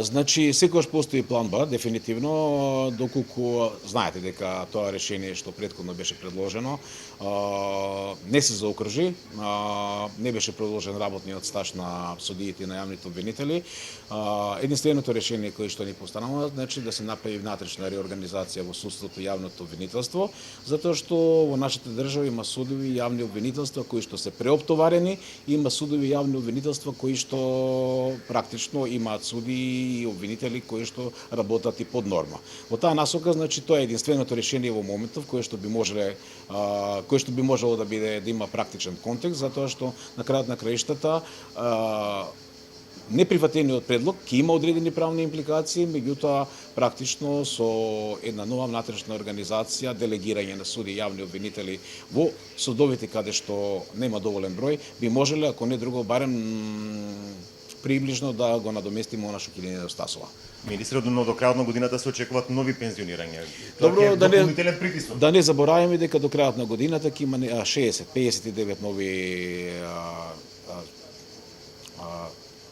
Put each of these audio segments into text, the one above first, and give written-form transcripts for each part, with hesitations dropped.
Значи, секогаш постои план Б, дефинитивно, доколку знаете дека тоа решение што претходно беше предложено, не се заокружи, не беше продолжен работниот стаж на судиите и на јавните обвинители. Единственото решение кое што ни постанало, значи да се направи внатрешна реорганизација во судството и јавното обвинителство, затоа што во нашата држава има судови и јавни обвинителства кои што се преоптоварени, има судови и јавни обвинителства кои што практично имаат суди и обвинители кои што работат и под норма. Во таа насока, значи, тоа е единственото решение во моментов кое што би можело да биде да има практичен контекст, затоа што на крајот на краиштата неприфатениот предлог ќе има одредени правни импликации, меѓутоа практично со една нова внатрешна организација, делегирање на суди и јавни обвинители во судовите каде што нема доволен број, би можеле, ако не друго, барем приближно да го надоместиме она што ќе ни недостасува. Министре, до крајот на годината се очекуваат нови пензионирања. Добро, дополнителен притисок. Да не забораваме дека до крајот на годината ќе има 59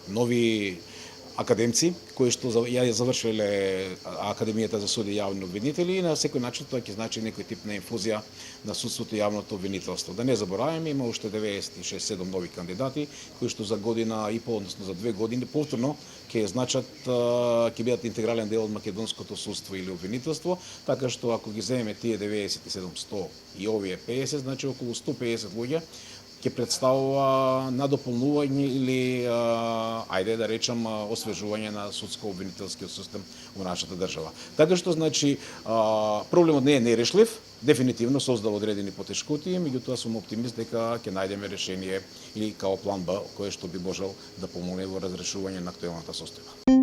нови академци кои што ја завршиле Академијата за суди и јавни обвинители и на секој начин тоа ќе значи некој тип на инфузија на судството и јавното обвинителство. Да не забораваме, има уште 96-7 нови кандидати кои што за година и пол, односно за 2 години повторно ќе ќе бидат интегрален дел од македонското судство или обвинителство, така што ако ги земеме тие 97-100 и овие 50, значи околу 150 луѓе ќе представува надополнување или, ајде да речам, освежување на судско-обвинителскиот систем во нашата држава. Така што, значи, проблемот не е нерешлив, дефинитивно создава одредени потешкоти, меѓутоа сум оптимист дека ќе најдеме решение или као план Б, кој што би можел да помогне во разрешување на актуелната состојба.